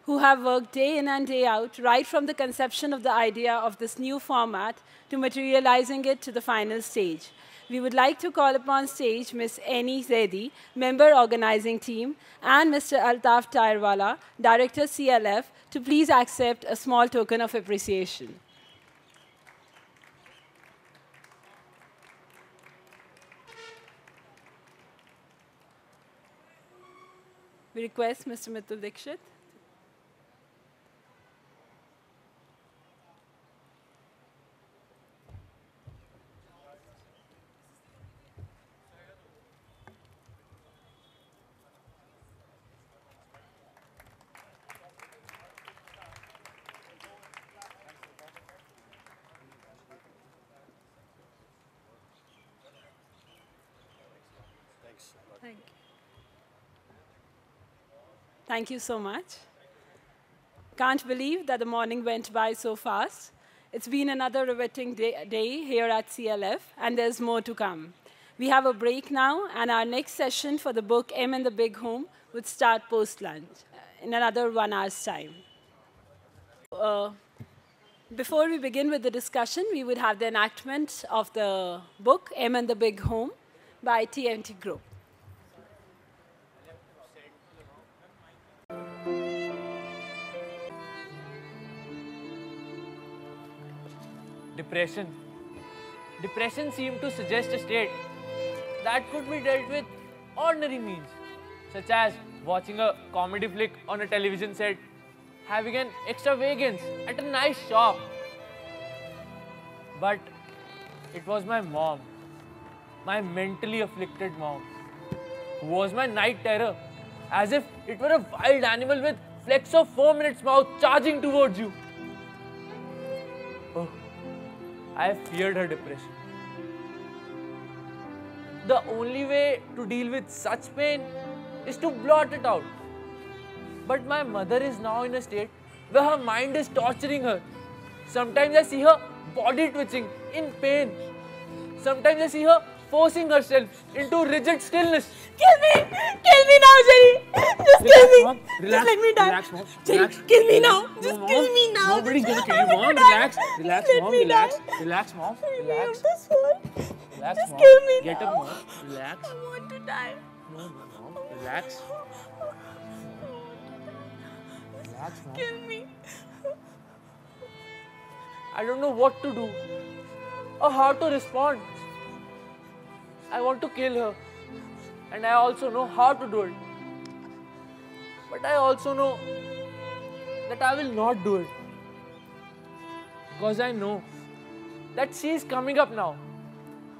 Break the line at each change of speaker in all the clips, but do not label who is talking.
who have worked day in and day out, right from the conception of the idea of this new format to materializing it to the final stage. We would like to call upon stage Ms. Eni Zaidi, member organizing team, and Mr. Altaf Tairwala, director CLF, to please accept a small token of appreciation. We request Mr. Mitul Dikshit. Thank you. Thank you so much. Can't believe that the morning went by so fast. It's been another riveting day here at CLF, and there's more to come. We have a break now, and our next session for the book M in the Big Home would start post-lunch in another 1 hour's time. Before we begin with the discussion, we would have the enactment of the book M in the Big Home by TMT Group.
Depression. Depression seemed to suggest a state that could be dealt with ordinary means, such as watching a comedy flick on a television set, having an extravagance at a nice shop. But it was my mom, my mentally afflicted mom, who was my night terror, as if it were a wild animal with flecks of foam in its mouth charging towards you. Oh, I feared her depression. The only way to deal with such pain is to blot it out. But my mother is now in a state where her mind is torturing her. Sometimes I see her body twitching in pain. Sometimes I see her forcing herself into rigid stillness.
Kill me! Kill me now, Jerry! Just kill me!
Mom.
Just
Relax.
let me die.
Relax, Mom.
Jerry,
Relax.
kill me now!
No,
Just
Mom.
kill me now!
Nobody's
Just-
gonna kill you,
I
Mom.
want to die.
Relax. Relax,
Let
Mom.
me
Relax.
die.
Relax, Mom.
Leave me
Relax.
on this one.
Relax,
Just
Mom.
kill me
Get
now.
up, Mom. Relax.
I want to die.
No, Mom. Relax. Relax, Mom.
Kill me.
I don't know what to do or how to respond. I want to kill her, and I also know how to do it. But I also know that I will not do it, because I know that she is coming up now.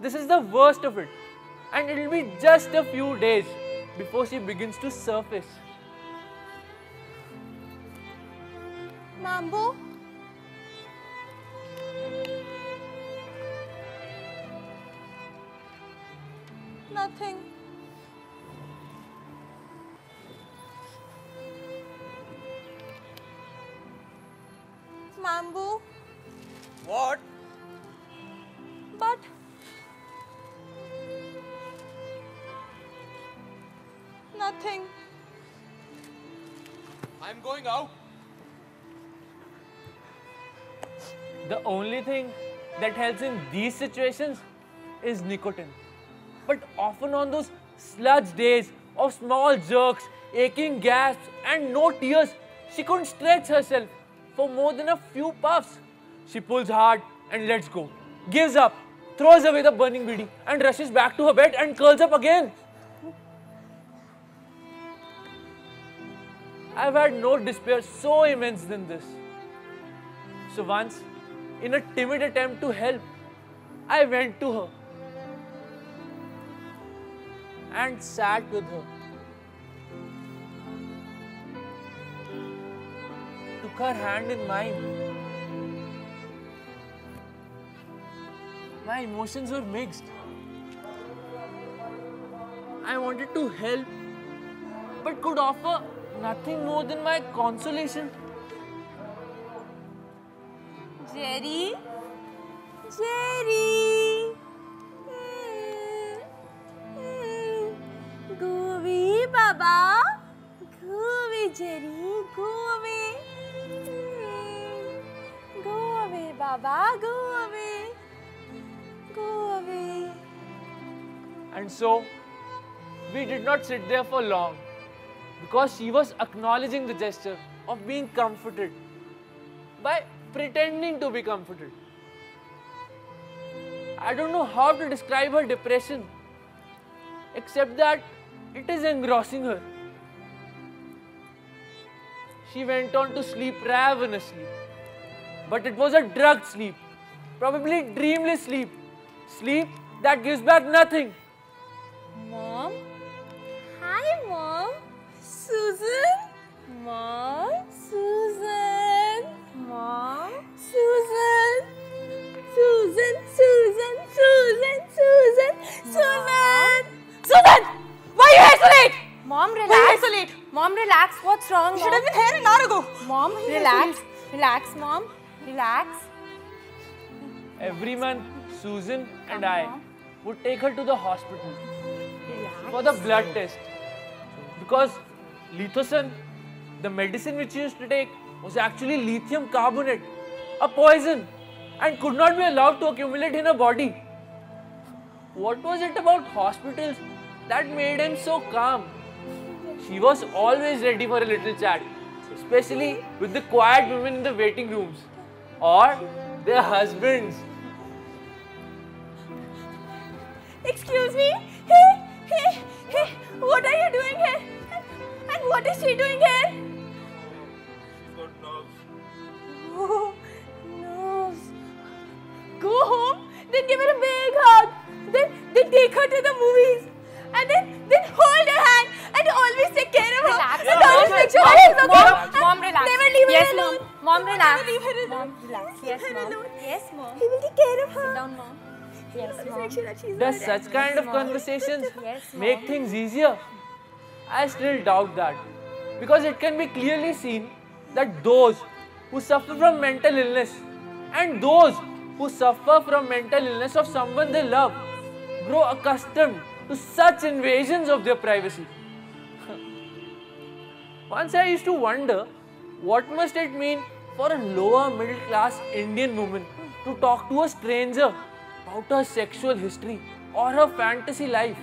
This is the worst of it, and it will be just a few days before she begins to surface.
Mambo? Nothing. Mambo?
What?
But nothing.
I'm going out.
The only thing that helps in these situations is nicotine. But often on those sludge days of small jerks, aching gasps, and no tears, she couldn't stretch herself for more than a few puffs. She pulls hard and lets go, gives up, throws away the burning bidi, and rushes back to her bed and curls up again. I've had no despair so immense than this. So once, in a timid attempt to help, I went to her and sat with her. Took her hand in mine. My emotions were mixed. I wanted to help, but could offer nothing more than my consolation.
Jerry? Jerry! Gooey, Baba. Gooey, Jerry. Gooey.
Baba, go away. Go away.
And so, we did not sit there for long because she was acknowledging the gesture of being comforted by pretending to be comforted. I don't know how to describe her depression except that it is engrossing her. She went on to sleep ravenously, but it was a drugged sleep, probably dreamless sleep, sleep that gives back nothing.
Mom? Hi, Mom. Susan? Mom? Susan? Mom? Susan? Susan, Susan, Susan, Susan, Susan!
Susan! Why are you here so late?
Mom, relax.
Why are you here so late?
Mom, relax. What's wrong,
You
Mom?
should have been here an hour ago.
Mom, relax. Relax, Mom. Relax.
Every month, Susan and I would take her to the hospital for the blood test because Lithosin, the medicine which she used to take, was actually lithium carbonate, a poison, and could not be allowed to accumulate in her body. What was it about hospitals that made him so calm? She was always ready for a little chat, especially with the quiet women in the waiting rooms or their husbands.
Excuse me? Hey, what are you doing here? And what is she doing here?
She's got nerves.
Oh, nerves. Go home, then give her a big hug. Then take her to the movies. And then hold her hand and always take care of her.
Relax.
And always make sure that she's okay.
Mom, relax.
Never leave
Yes,
her alone.
Mom, relax.
Never leave her alone.
Mom, relax. Yes,
Leave her
Mom.
alone.
Yes, Mom.
He will take care of her.
Sit down, Mom. Yes,
Always
Mom.
make sure that she's
Does
alright.
such kind of conversations
Yes,
make
Mom.
things easier? I still doubt that because it can be clearly seen that those who suffer from mental illness and those who suffer from mental illness of someone they love grow accustomed to such invasions of their privacy. Once I used to wonder what must it mean for a lower middle class Indian woman to talk to a stranger about her sexual history or her fantasy life.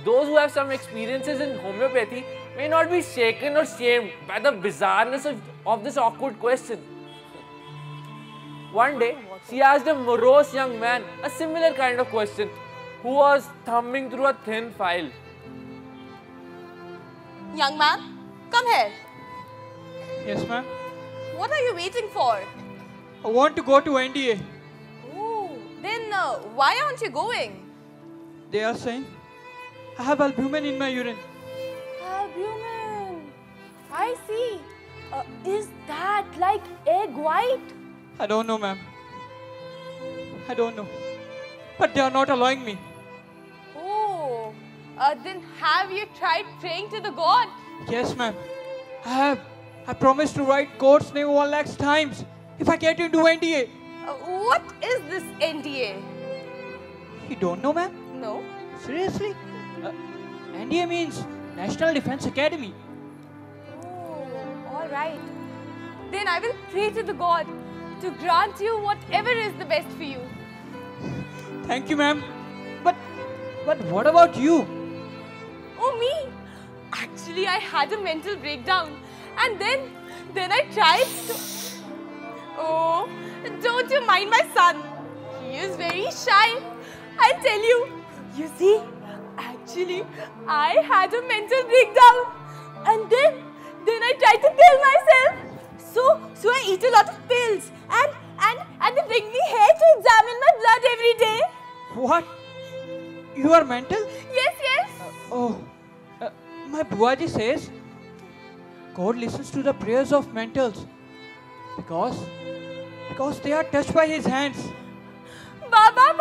Those who have some experiences in homeopathy may not be shaken or shamed by the bizarreness of this awkward question. One day, she asked a morose young man a similar kind of question who was thumbing through a thin file.
Young man, come here.
Yes, ma'am.
What are you waiting for?
I want to go to NDA.
Oh, then why aren't you going?
They are saying I have albumin in my urine.
Albumin. I see. Is that like egg white?
I don't know, ma'am. I don't know. But they are not allowing me.
Oh, then have you tried praying to the God?
Yes, ma'am. I have. I promised to write God's name 1 lakh times if I get into NDA.
What is this NDA?
You don't know, ma'am?
No.
Seriously? NDA means National Defense Academy.
Oh, all right. Then I will pray to the God to grant you whatever is the best for you.
Thank you, ma'am. But what about you?
Oh, me? Actually, I had a mental breakdown. And then I tried to... Oh, don't you mind my son. He is very shy. I tell you. You see, actually, I had a mental breakdown. And then I tried to kill myself. So I eat a lot of pills. And they bring me here to examine my blood every day.
What? You are mental?
Yes.
My Buaji says God listens to the prayers of mentals because they are touched by His hands.
Baba,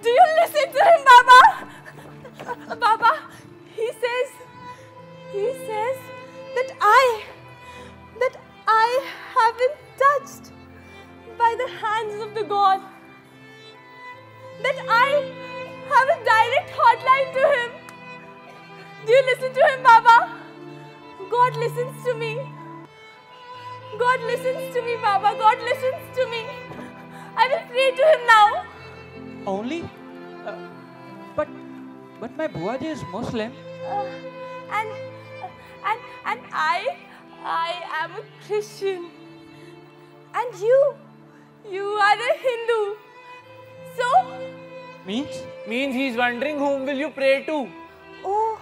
do you listen to him, Baba? Baba, he says that I have been touched by the hands of the God. That I have a direct hotline to him. Do you listen to him, Baba? God listens to me. God listens to me, Baba. God listens to me. I will pray to him now.
Only? But my Buaji is Muslim.
And I am a Christian. And you are a Hindu. So?
Means he's wondering whom will you pray to?
Oh,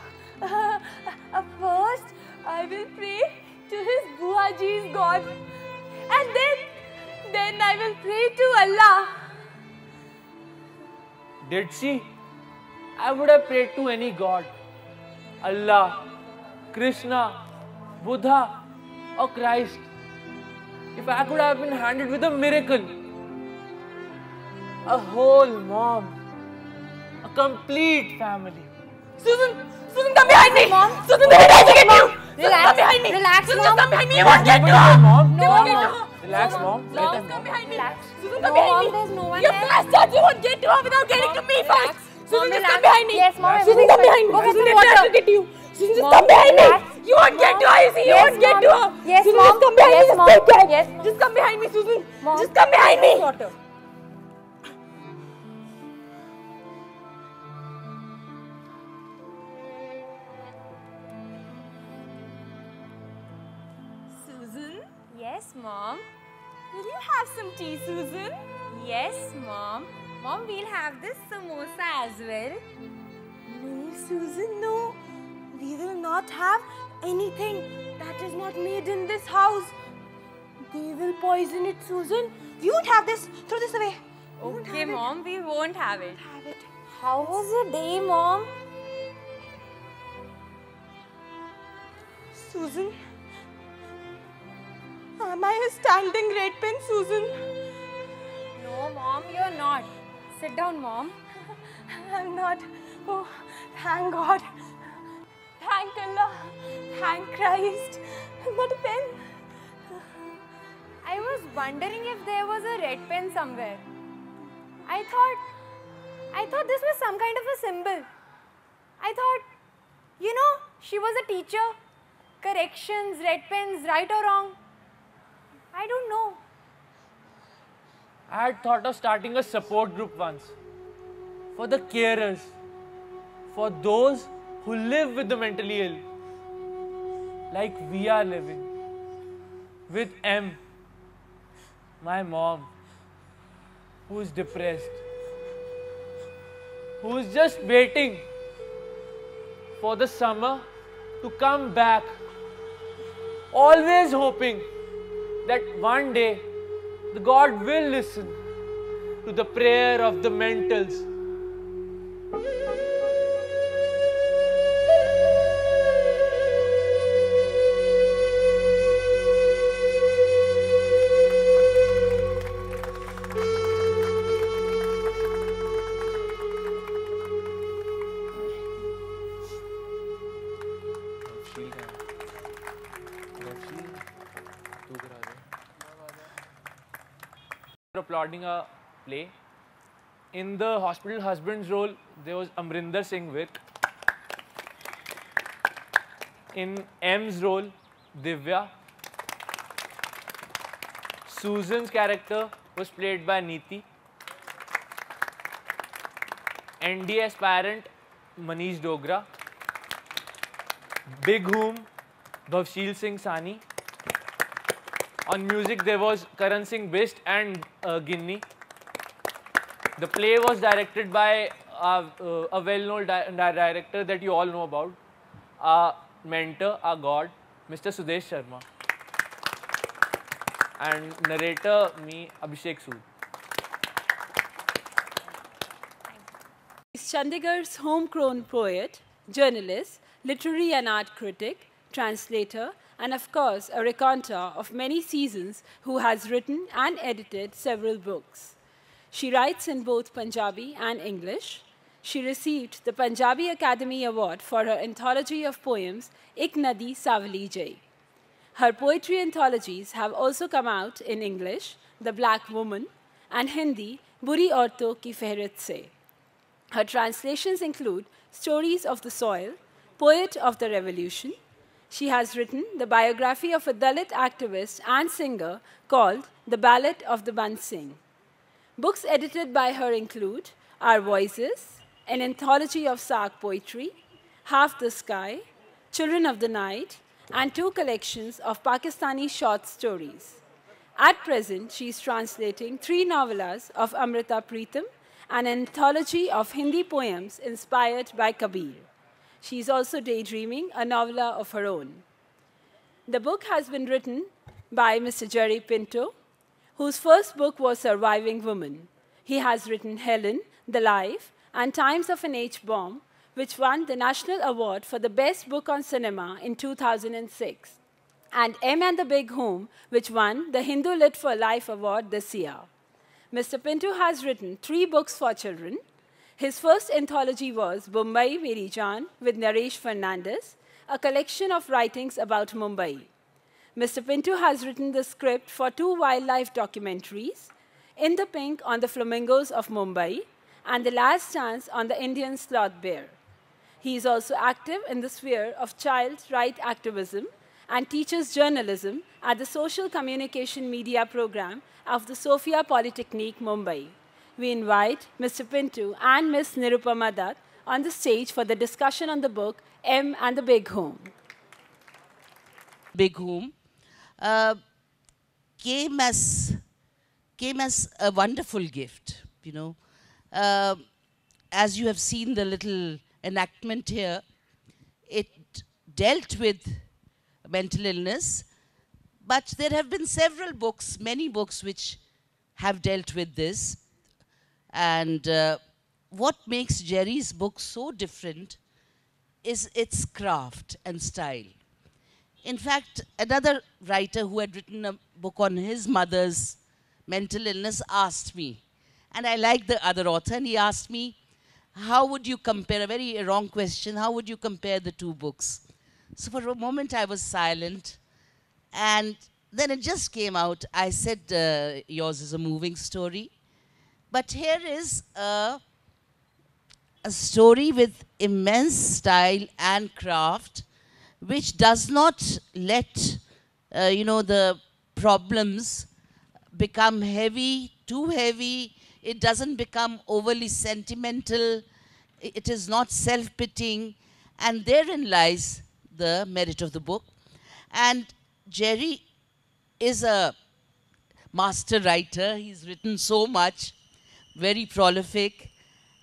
first I will pray to his Buaji's God. And then I will pray to Allah.
Did she? I would have prayed to any god. Allah, Krishna, Buddha or Christ. If I could have been handed with a miracle. A whole mom. A complete family.
Susan, come behind me! Mom. Susan, come behind me! Relax, come behind me!
Relax,
Susan,
Mom.
come behind me! You won't get to her!
Mom.
No,
Come
Mom.
get to her!
Relax, Mom.
Susan, come behind me!
Relax.
Susan,
No,
come behind
Mom,
me!
there's no one
You
there.
bastard! You won't get to her without getting to me first! Susan, just come behind me!
Yes, Mom.
Susan, come behind me!
Go get
Susan,
some
let me
water.
get to you! Susan, just
Mom,
come behind me!
relax.
You won't get to her, you see! You
Yes,
won't get
Mom.
to her!
Yes,
Susan,
Mom.
just come behind
Yes,
me!
Mom.
Just take care.
Yes.
Just come behind me, Susan!
Mom.
Just come behind me!
Water.
Susan,
Yes, Mom.
will you have some tea, Susan?
Yes, Mom. Mom, we'll have this samosa as well.
No, Susan, no. We will not have anything that is not made in this house. They will poison it, Susan. We won't have this. Throw this away. We won't
Okay,
have it.
Mom, we won't have it.
Have it.
How was your day, Mom?
Susan, am I a standing red pen, Susan?
No, Mom, you're not. Sit down, Mom.
I'm not. Oh, thank God. Thank Allah. Thank Christ. I'm not a pen.
I was wondering if there was a red pen somewhere. I thought this was some kind of a symbol. I thought, she was a teacher. Corrections, red pens, right or wrong. I don't know.
I had thought of starting a support group once. For the carers. For those who live with the mentally ill. Like we are living. With M. My mom. Who is depressed. Who is just waiting for the summer to come back. Always hoping that one day the God will listen to the prayer of the mentals. Applauding a play. In the hospital husband's role, there was Amrinder Singh Virk. In M's role, Divya. Susan's character was played by Neeti. ND aspirant, Manish Dogra. Big Whom, Bhavshil Singh Sani. On music, there was Karan Singh Bist and Ginni. The play was directed by a well-known director that you all know about, our mentor, our god, Mr. Sudesh Sharma. And narrator, me, Abhishek Sood.
He's Chandigarh's homegrown poet, journalist, literary and art critic, translator, and of course, a raconteur of many seasons who has written and edited several books. She writes in both Punjabi and English. She received the Punjabi Academy Award for her anthology of poems, Ik Nadi Savali Jai. Her poetry anthologies have also come out in English, The Black Woman, and Hindi, Buri Aurton Ki Fehrit Se. Her translations include Stories of the Soil, Poet of the Revolution, She has written the biography of a Dalit activist and singer called The Ballad of the Bant Singh. Books edited by her include Our Voices, an anthology of Saag poetry, Half the Sky, Children of the Night, and 2 collections of Pakistani short stories. At present, she is translating 3 novellas of Amrita Pritam and an anthology of Hindi poems inspired by Kabir. She is also daydreaming a novella of her own. The book has been written by Mr. Jerry Pinto, whose first book was Surviving Woman. He has written Helen, The Life, and Times of an H-Bomb, which won the National Award for the Best Book on Cinema in 2006, and M and the Big Home, which won the Hindu Lit for Life Award this year. Mr. Pinto has written 3 books for children. His first anthology was Mumbai Meri Jaan with Naresh Fernandez, a collection of writings about Mumbai. Mr. Pinto has written the script for 2 wildlife documentaries, In the Pink on the Flamingos of Mumbai and The Last Dance on the Indian Sloth Bear. He is also active in the sphere of child rights activism and teaches journalism at the Social Communication Media Program of the Sophia Polytechnic, Mumbai. We invite Mr. Pinto and Ms. Nirupama Dutt on the stage for the discussion on the book M and the Big Home.
Big Home came as a wonderful gift, you know. As you have seen the little enactment here, it dealt with mental illness, but there have been several books, many books which have dealt with this. And what makes Jerry's book so different is its craft and style. In fact, another writer who had written a book on his mother's mental illness asked me, and I like the other author, and he asked me, how would you compare, a very wrong question, how would you compare the 2 books? So for a moment I was silent, and then it just came out. I said, yours is a moving story. But here is a story with immense style and craft, which does not let, the problems become heavy, too heavy. It doesn't become overly sentimental. It is not self-pitying. And therein lies the merit of the book. And Jerry is a master writer. He's written so much, very prolific.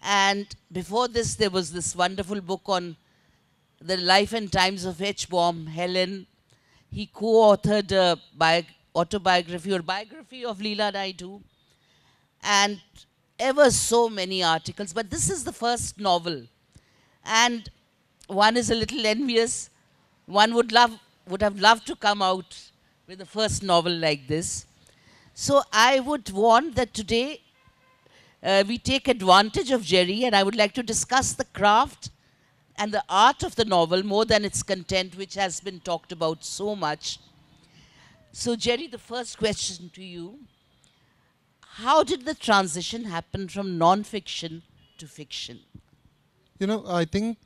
And before this, there was this wonderful book on the life and times of H-Bomb, Helen. He co-authored a autobiography or biography of Leela Naidu. And ever so many articles. But this is the first novel. And one is a little envious. One would have loved to come out with the first novel like this. So I would want that today we take advantage of Jerry, and I would like to discuss the craft and the art of the novel more than its content, which has been talked about so much. So Jerry, the first question to you, how did the transition happen from non-fiction to fiction?
You know, I think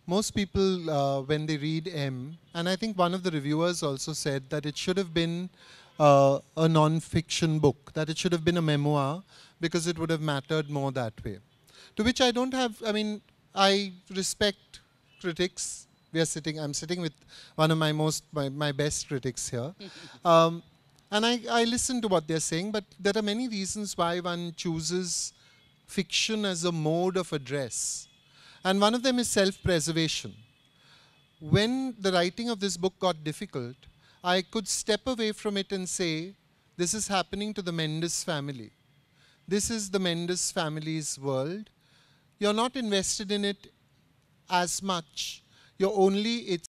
most people, when they read M, and I think one of the reviewers also said that it should have been a non-fiction book, that it should have been a memoir, because it would have mattered more that way. To which I don't have, I mean, I respect critics. I'm sitting with one of my best critics here. And I listen to what they're saying, but there are many reasons why one chooses fiction as a mode of address. And one of them is self-preservation. When the writing of this book got difficult, I could step away from it and say, this is happening to the Mendes family. This is the Mendes family's world. You're not invested in it as much. You're only its